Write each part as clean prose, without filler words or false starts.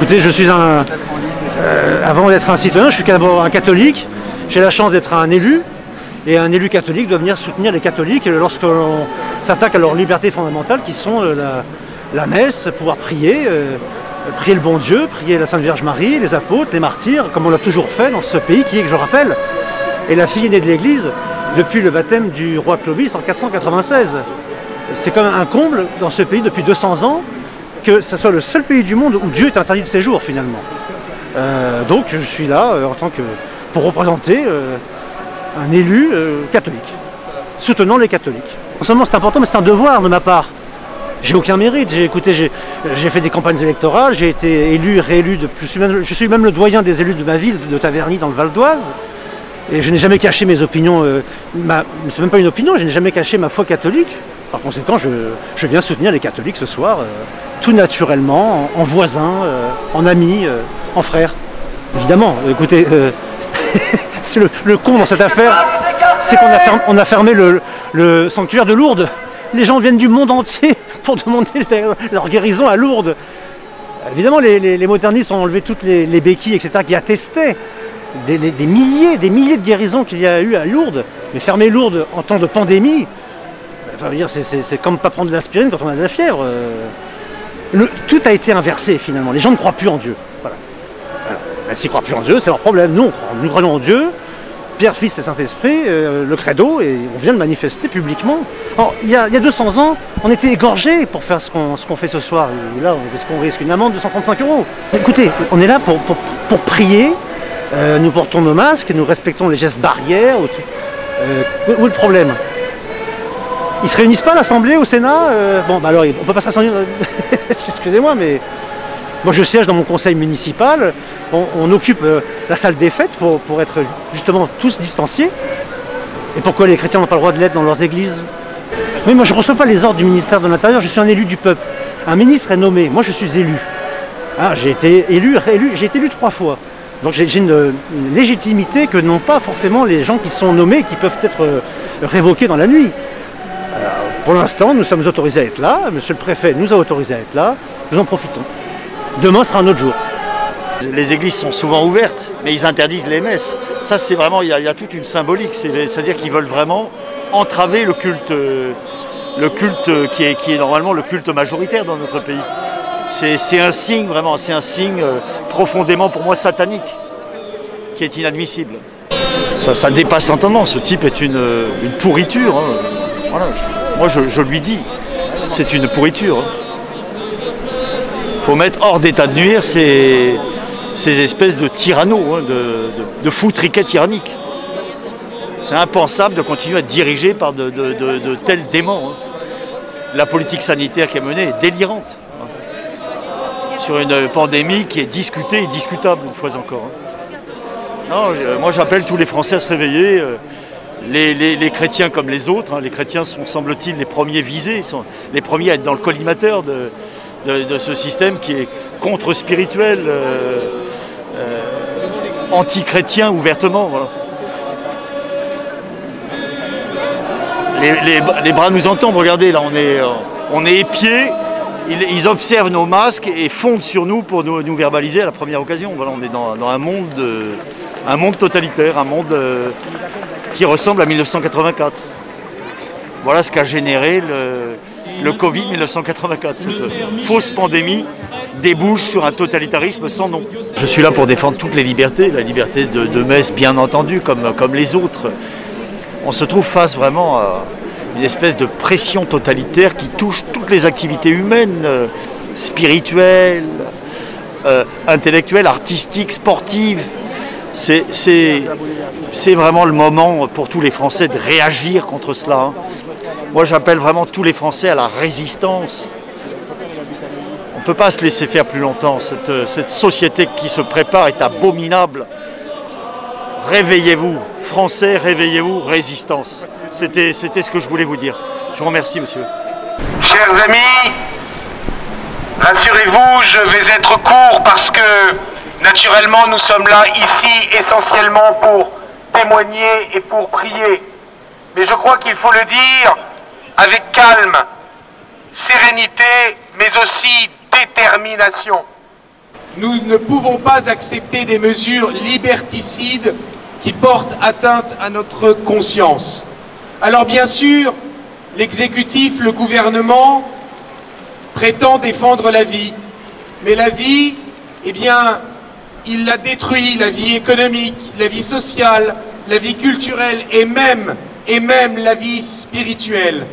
Écoutez, je suis avant d'être un citoyen, je suis d'abord un catholique. J'ai la chance d'être un élu. Et un élu catholique doit venir soutenir les catholiques lorsqu'on s'attaque à leurs libertés fondamentales qui sont la messe, pouvoir prier, prier le bon Dieu, prier la Sainte Vierge Marie, les apôtres, les martyrs, comme on l'a toujours fait dans ce pays qui est, que je rappelle, est la fille aînée de l'Église depuis le baptême du roi Clovis en 496. C'est quand même un comble dans ce pays depuis 200 ans que ce soit le seul pays du monde où Dieu est interdit de séjour finalement. Donc je suis là pour représenter un élu catholique, soutenant les catholiques. Non seulement c'est important, mais c'est un devoir de ma part. J'ai aucun mérite. J'ai fait des campagnes électorales, j'ai été élu, réélu. Je suis même le doyen des élus de ma ville, de Taverny, dans le Val d'Oise. Et je n'ai jamais caché mes opinions. C'est même pas une opinion, je n'ai jamais caché ma foi catholique. Par conséquent, je viens soutenir les catholiques ce soir, tout naturellement, en voisin, en ami, en frère. Évidemment, écoutez, c'est le con dans cette affaire, c'est qu'on a fermé le sanctuaire de Lourdes. Les gens viennent du monde entier pour demander leur guérison à Lourdes. Évidemment, les modernistes ont enlevé toutes les béquilles, etc., qui attestaient des milliers de guérisons qu'il y a eu à Lourdes. Mais fermer Lourdes en temps de pandémie, enfin, c'est comme pas prendre de l'aspirine quand on a de la fièvre. Tout a été inversé finalement. Les gens ne croient plus en Dieu. Voilà. S'ils ne croient plus en Dieu, c'est leur problème. Nous croyons en Dieu, Père, Fils et Saint-Esprit, le credo, et on vient de manifester publiquement. Alors, il y a 200 ans, on était égorgés pour faire ce qu'on fait ce soir. Et là, est-ce qu'on risque une amende de 135 €? Écoutez, on est là pour prier, nous portons nos masques, nous respectons les gestes barrières. Où est le problème? Ils ne se réunissent pas à l'Assemblée, au Sénat? Bon, bah alors, on ne peut pas se réunir. Excusez-moi, mais moi je siège dans mon conseil municipal. On occupe la salle des fêtes pour être justement tous distanciés. Et pourquoi les chrétiens n'ont pas le droit de l'être dans leurs églises? Oui, moi je ne reçois pas les ordres du ministère de l'Intérieur, je suis un élu du peuple. Un ministre est nommé, moi je suis élu. Ah, j'ai été élu 3 fois. Donc j'ai une légitimité que n'ont pas forcément les gens qui sont nommés, qui peuvent être révoqués dans la nuit. Pour l'instant, nous sommes autorisés à être là, monsieur le préfet nous a autorisés à être là, nous en profitons. Demain sera un autre jour. Les églises sont souvent ouvertes, mais ils interdisent les messes. Ça, c'est vraiment, il y a toute une symbolique, c'est-à-dire qu'ils veulent vraiment entraver le culte qui est normalement le culte majoritaire dans notre pays. C'est un signe, vraiment, c'est un signe profondément, pour moi, satanique, qui est inadmissible. Ça dépasse l'entendement, ce type est une pourriture. Hein. Voilà. Moi, je lui dis, c'est une pourriture. Il faut mettre hors d'état de nuire ces espèces de tyrannos, hein, de foutriquets tyranniques. C'est impensable de continuer à être dirigé par de tels démons. Hein. La politique sanitaire qui est menée est délirante. Hein. Sur une pandémie qui est discutée et discutable, une fois encore. Hein. Non, moi, j'appelle tous les Français à se réveiller. Les chrétiens comme les autres, hein, les chrétiens sont, semble-t-il, les premiers visés, sont les premiers à être dans le collimateur de ce système qui est contre-spirituel, anti-chrétien ouvertement. Voilà. Les bras nous entendent, regardez, là on est épiés, ils observent nos masques et fondent sur nous pour nous verbaliser à la première occasion. Voilà, on est dans un monde totalitaire, un monde qui ressemble à 1984. Voilà ce qu'a généré le Covid 1984. Cette fausse pandémie débouche sur un totalitarisme sans nom. Je suis là pour défendre toutes les libertés, la liberté de messe bien entendu, comme les autres. On se trouve face vraiment à une espèce de pression totalitaire qui touche toutes les activités humaines, spirituelles, intellectuelles, artistiques, sportives. C'est vraiment le moment pour tous les Français de réagir contre cela. Hein. Moi, j'appelle vraiment tous les Français à la résistance. On ne peut pas se laisser faire plus longtemps. Cette société qui se prépare est abominable. Réveillez-vous, Français, réveillez-vous, résistance. C'était ce que je voulais vous dire. Je vous remercie, monsieur. Chers amis, rassurez-vous, je vais être court parce que naturellement, nous sommes là ici essentiellement pour témoigner et pour prier. Mais je crois qu'il faut le dire avec calme, sérénité, mais aussi détermination. nous ne pouvons pas accepter des mesures liberticides qui portent atteinte à notre conscience. Alors bien sûr, l'exécutif, le gouvernement, prétend défendre la vie. Mais la vie, eh bien, il la détruit, la vie économique, la vie sociale, la vie culturelle et même la vie spirituelle.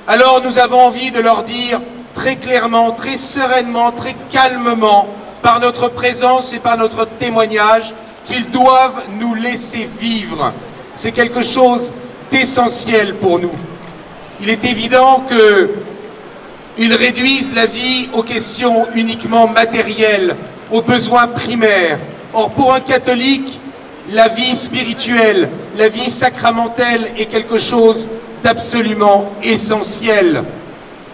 Alors nous avons envie de leur dire très clairement, très sereinement, très calmement, par notre présence et par notre témoignage, qu'ils doivent nous laisser vivre. C'est quelque chose d'essentiel pour nous. Il est évident qu'ils réduisent la vie aux questions uniquement matérielles, aux besoins primaires. Or, pour un catholique, la vie spirituelle, la vie sacramentelle est quelque chose d'absolument essentiel.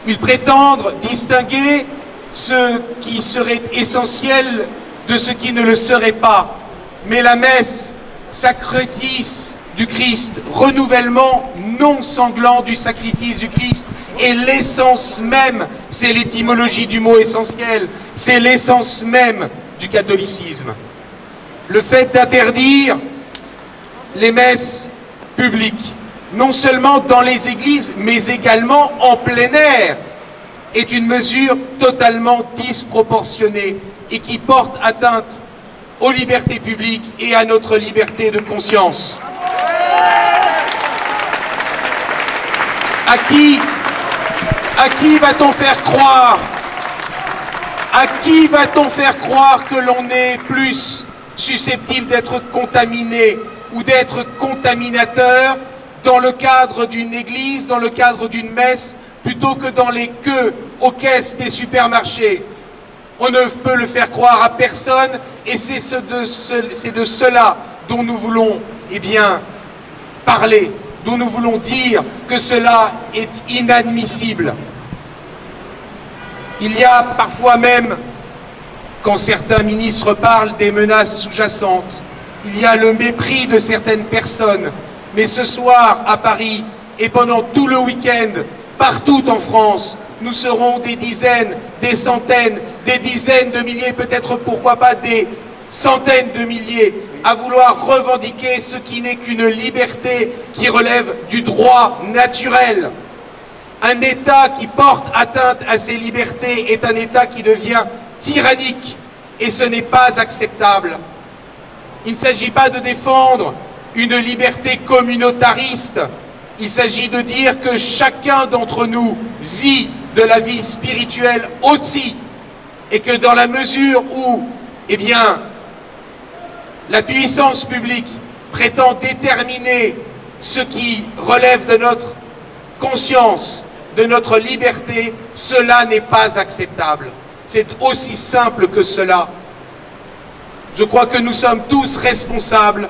Ils prétendent distinguer ce qui serait essentiel de ce qui ne le serait pas. Mais la messe, sacrifice du Christ, renouvellement non sanglant du sacrifice du Christ, est l'essence même, c'est l'étymologie du mot essentiel, c'est l'essence même du catholicisme. Le fait d'interdire les messes publiques, non seulement dans les églises, mais également en plein air, est une mesure totalement disproportionnée et qui porte atteinte aux libertés publiques et à notre liberté de conscience. À qui va-t-on faire croire? À qui va-t-on faire croire que l'on est plus susceptible d'être contaminé ou d'être contaminateur dans le cadre d'une église, dans le cadre d'une messe, plutôt que dans les queues aux caisses des supermarchés? On ne peut le faire croire à personne et c'est de cela dont nous voulons parler, dont nous voulons dire que cela est inadmissible. Il y a parfois même, quand certains ministres parlent, des menaces sous-jacentes. Il y a le mépris de certaines personnes. Mais ce soir, à Paris, et pendant tout le week-end, partout en France, nous serons des dizaines, des centaines, des dizaines de milliers, peut-être pourquoi pas des centaines de milliers, à vouloir revendiquer ce qui n'est qu'une liberté qui relève du droit naturel. Un État qui porte atteinte à ces libertés est un État qui devient tyrannique et ce n'est pas acceptable. Il ne s'agit pas de défendre une liberté communautariste, il s'agit de dire que chacun d'entre nous vit de la vie spirituelle aussi et que dans la mesure où, la puissance publique prétend déterminer ce qui relève de notre conscience, de notre liberté, cela n'est pas acceptable. C'est aussi simple que cela. Je crois que nous sommes tous responsables.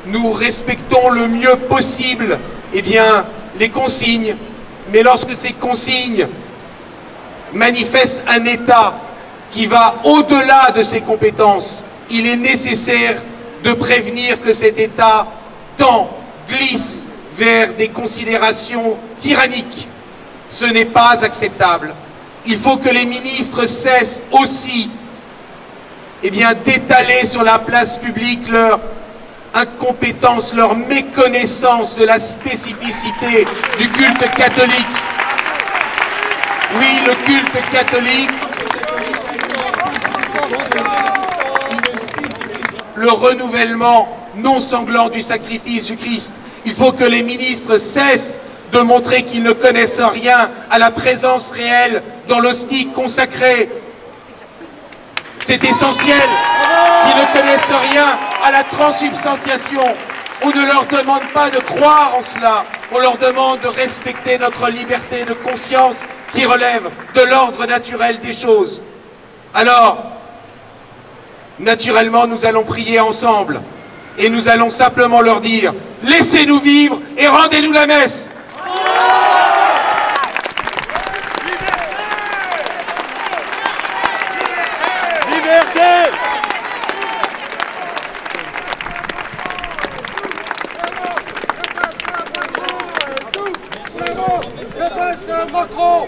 Nous respectons le mieux possible les consignes. Mais lorsque ces consignes manifestent un état qui va au-delà de ses compétences, il est nécessaire de prévenir que cet état glisse vers des considérations tyranniques. Ce n'est pas acceptable. Il faut que les ministres cessent aussi d'étaler sur la place publique leur incompétence, leur méconnaissance de la spécificité du culte catholique. Oui, le culte catholique, le renouvellement non sanglant du sacrifice du Christ. Il faut que les ministres cessent de montrer qu'ils ne connaissent rien à la présence réelle dans l'hostie consacrée. C'est essentiel. Ils ne connaissent rien à la transsubstantiation. On ne leur demande pas de croire en cela. On leur demande de respecter notre liberté de conscience qui relève de l'ordre naturel des choses. Alors, naturellement, nous allons prier ensemble et nous allons simplement leur dire « Laissez-nous vivre et rendez-nous la messe !» Macron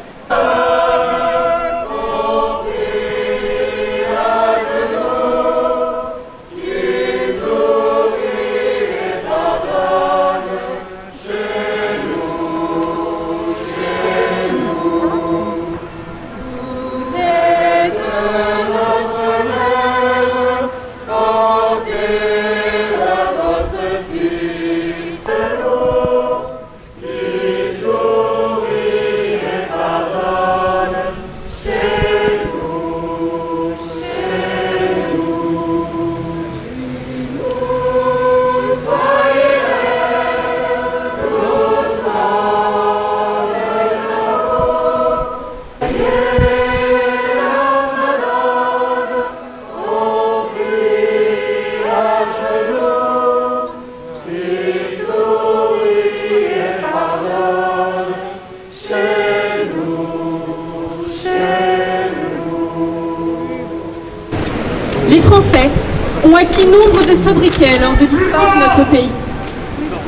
Les Français ont acquis nombre de sobriquets lors de l'histoire de notre pays.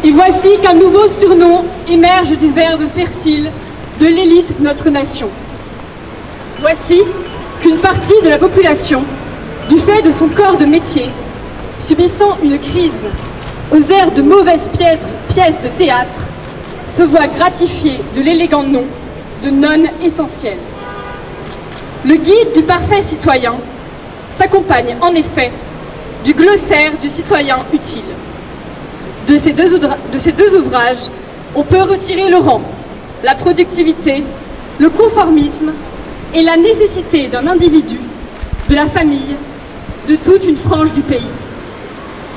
Et voici qu'un nouveau surnom émerge du verbe fertile de l'élite de notre nation. Voici qu'une partie de la population, du fait de son corps de métier, subissant une crise aux airs de mauvaises pièces de théâtre, se voit gratifiée de l'élégant nom de non essentiel. Le guide du parfait citoyen s'accompagne en effet du glossaire du citoyen utile. De ces deux ouvrages, on peut retirer le rang, la productivité, le conformisme et la nécessité d'un individu, de la famille, de toute une frange du pays.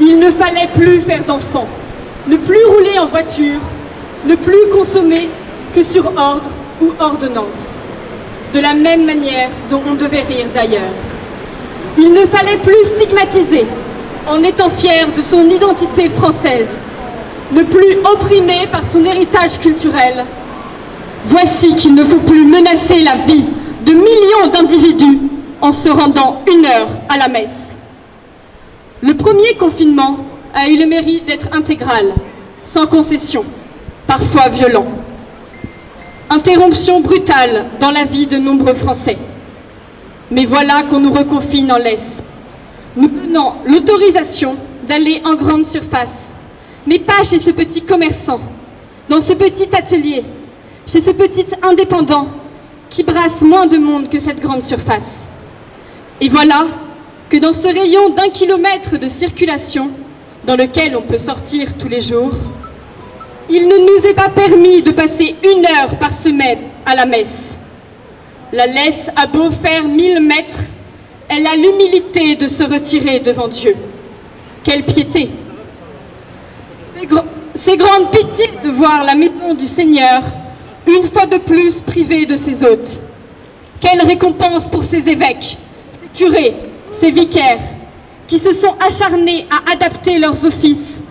Il ne fallait plus faire d'enfants, ne plus rouler en voiture, ne plus consommer que sur ordre ou ordonnance, de la même manière dont on devait rire d'ailleurs. Il ne fallait plus stigmatiser, en étant fier de son identité française, ne plus opprimé par son héritage culturel. Voici qu'il ne faut plus menacer la vie de millions d'individus en se rendant 1 heure à la messe. Le premier confinement a eu le mérite d'être intégral, sans concession, parfois violent. Interruption brutale dans la vie de nombreux Français. Mais voilà qu'on nous reconfine en laisse, nous donnant l'autorisation d'aller en grande surface, mais pas chez ce petit commerçant, dans ce petit atelier, chez ce petit indépendant qui brasse moins de monde que cette grande surface. Et voilà que dans ce rayon d'1 kilomètre de circulation, dans lequel on peut sortir tous les jours, il ne nous est pas permis de passer 1 heure par semaine à la messe. La laisse a beau faire 1000 mètres, elle a l'humilité de se retirer devant Dieu. Quelle piété! C'est grande pitié de voir la maison du Seigneur, une fois de plus privée de ses hôtes. Quelle récompense pour ces évêques, ces curés, ces vicaires, qui se sont acharnés à adapter leurs offices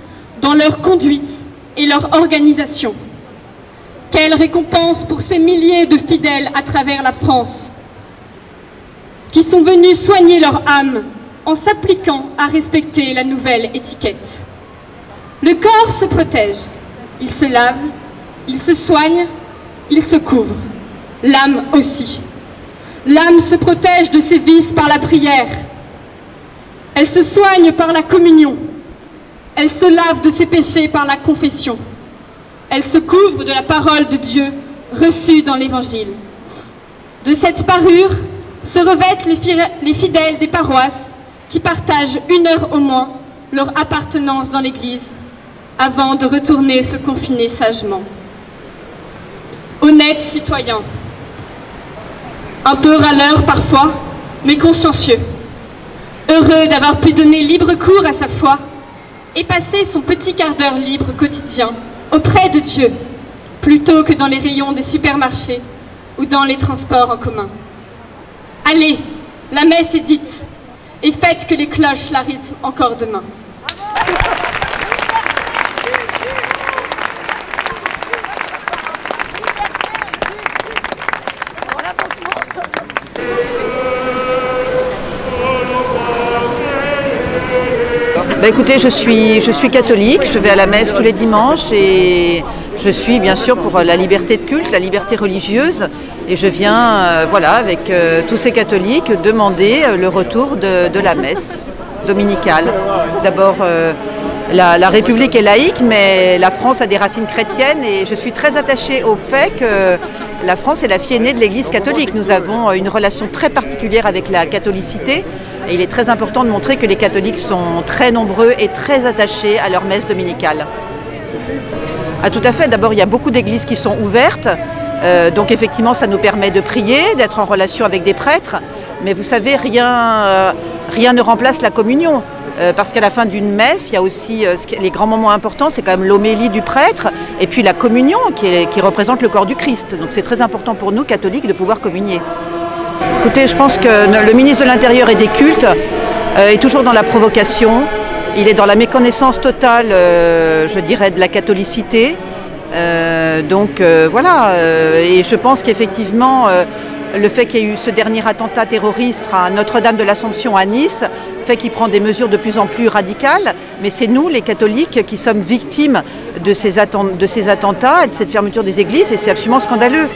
dans leur conduite et leur organisation. Quelle récompense pour ces milliers de fidèles à travers la France, qui sont venus soigner leur âme en s'appliquant à respecter la nouvelle étiquette. Le corps se protège, il se lave, il se soigne, il se couvre. L'âme aussi. L'âme se protège de ses vices par la prière. Elle se soigne par la communion. Elle se lave de ses péchés par la confession. Elle se couvre de la parole de Dieu reçue dans l'Évangile. De cette parure se revêtent les fidèles des paroisses qui partagent 1 heure au moins leur appartenance dans l'Église avant de retourner se confiner sagement. Honnêtes citoyens, un peu râleurs parfois, mais consciencieux, heureux d'avoir pu donner libre cours à sa foi et passer son petit quart d'heure libre quotidien auprès de Dieu, plutôt que dans les rayons des supermarchés ou dans les transports en commun. Allez, la messe est dite, et faites que les cloches la rythment encore demain. Écoutez, je suis catholique, je vais à la messe tous les dimanches et je suis bien sûr pour la liberté de culte, la liberté religieuse et je viens voilà, avec tous ces catholiques demander le retour de la messe dominicale. D'abord, la République est laïque, mais la France a des racines chrétiennes et je suis très attachée au fait que la France est la fille aînée de l'Église catholique. Nous avons une relation très particulière avec la catholicité. Et il est très important de montrer que les catholiques sont très nombreux et très attachés à leur messe dominicale. Ah, tout à fait. D'abord, il y a beaucoup d'églises qui sont ouvertes. Donc effectivement, ça nous permet de prier, d'être en relation avec des prêtres. Mais vous savez, rien ne remplace la communion. Parce qu'à la fin d'une messe, il y a aussi les grands moments importants, c'est quand même l'homélie du prêtre et puis la communion qui représente le corps du Christ. Donc c'est très important pour nous, catholiques, de pouvoir communier. Écoutez, je pense que le ministre de l'Intérieur et des Cultes est toujours dans la provocation. Il est dans la méconnaissance totale, je dirais, de la catholicité. Voilà. Et je pense qu'effectivement, le fait qu'il y ait eu ce dernier attentat terroriste à Notre-Dame de l'Assomption à Nice fait qu'il prend des mesures de plus en plus radicales, mais c'est nous, les catholiques, qui sommes victimes de ces attentats et de cette fermeture des églises, et c'est absolument scandaleux.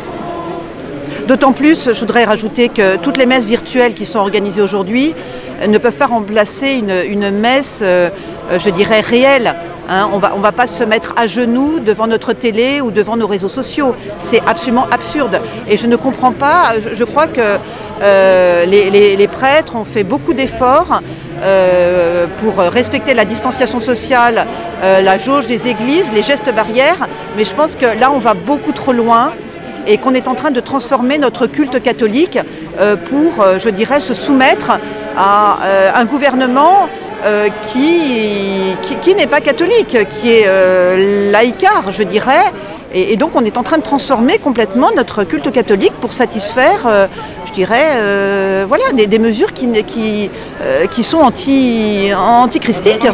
D'autant plus, je voudrais rajouter que toutes les messes virtuelles qui sont organisées aujourd'hui ne peuvent pas remplacer une messe, je dirais, réelle. Hein, on va pas se mettre à genoux devant notre télé ou devant nos réseaux sociaux. C'est absolument absurde. Et je ne comprends pas, je crois que les prêtres ont fait beaucoup d'efforts pour respecter la distanciation sociale, la jauge des églises, les gestes barrières. Mais je pense que là, on va beaucoup trop loin et qu'on est en train de transformer notre culte catholique pour, je dirais, se soumettre à un gouvernement qui n'est pas catholique, qui est laïcard, je dirais. Et donc on est en train de transformer complètement notre culte catholique pour satisfaire, je dirais, voilà, des mesures qui sont antichristiques.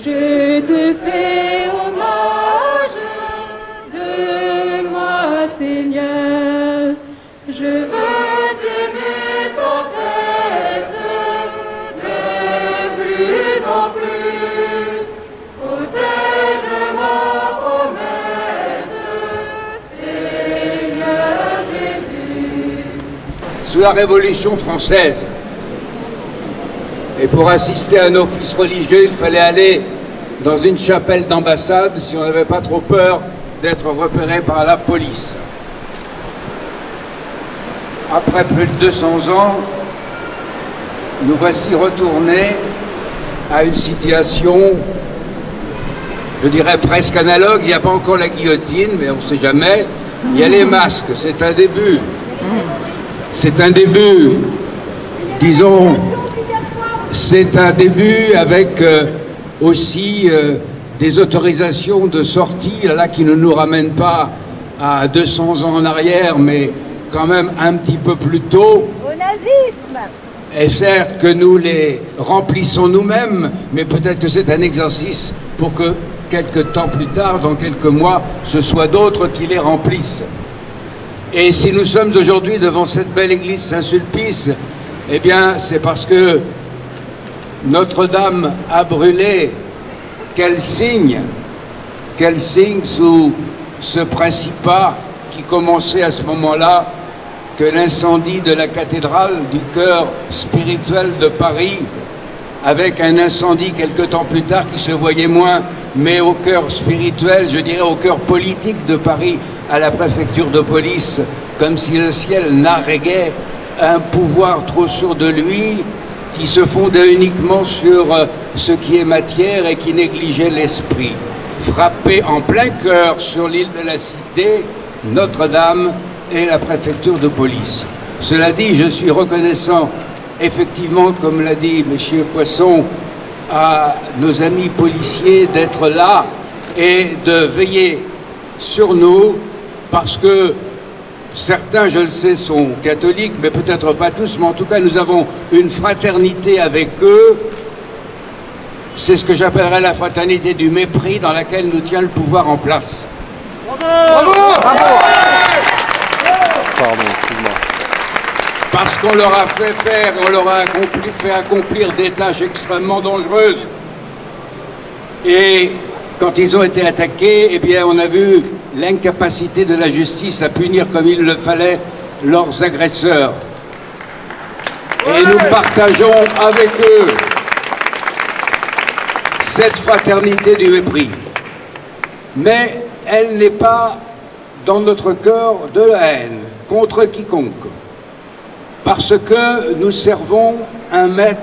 Je te fais hommage, de moi Seigneur, je veux t'aimer sans cesse, de plus en plus, protège ma promesse, Seigneur Jésus. Sous la Révolution française, et pour assister à un office religieux, il fallait aller dans une chapelle d'ambassade si on n'avait pas trop peur d'être repéré par la police. Après plus de 200 ans, nous voici retournés à une situation, je dirais presque analogue. Il n'y a pas encore la guillotine, mais on ne sait jamais. Il y a les masques, c'est un début. C'est un début, disons... C'est un début avec aussi des autorisations de sortie là, qui ne nous ramènent pas à 200 ans en arrière, mais quand même un petit peu plus tôt. Au nazisme. Et certes que nous les remplissons nous-mêmes, mais peut-être que c'est un exercice pour que quelques temps plus tard, dans quelques mois, ce soit d'autres qui les remplissent. Et si nous sommes aujourd'hui devant cette belle église Saint-Sulpice, eh bien c'est parce que Notre-Dame a brûlé. Quel signe sous ce principat qui commençait à ce moment-là, que l'incendie de la cathédrale du cœur spirituel de Paris, avec un incendie quelque temps plus tard qui se voyait moins, mais au cœur spirituel, je dirais au cœur politique de Paris, à la préfecture de police, comme si le ciel narguait un pouvoir trop sûr de lui, qui se fondait uniquement sur ce qui est matière et qui négligeait l'esprit. Frappé en plein cœur sur l'île de la Cité, Notre-Dame et la préfecture de police. Cela dit, je suis reconnaissant, effectivement, comme l'a dit M. Poisson, à nos amis policiers d'être là et de veiller sur nous, parce que certains, je le sais, sont catholiques, mais peut-être pas tous, mais en tout cas, nous avons une fraternité avec eux. C'est ce que j'appellerais la fraternité du mépris dans laquelle nous tient le pouvoir en place. Bravo! Bravo! Pardon, excuse-moi. Parce qu'on leur a fait faire, on leur a fait accomplir des tâches extrêmement dangereuses. Et quand ils ont été attaqués, eh bien, on a vu l'incapacité de la justice à punir comme il le fallait leurs agresseurs. Et nous partageons avec eux cette fraternité du mépris. Mais elle n'est pas dans notre cœur de la haine contre quiconque. Parce que nous servons un maître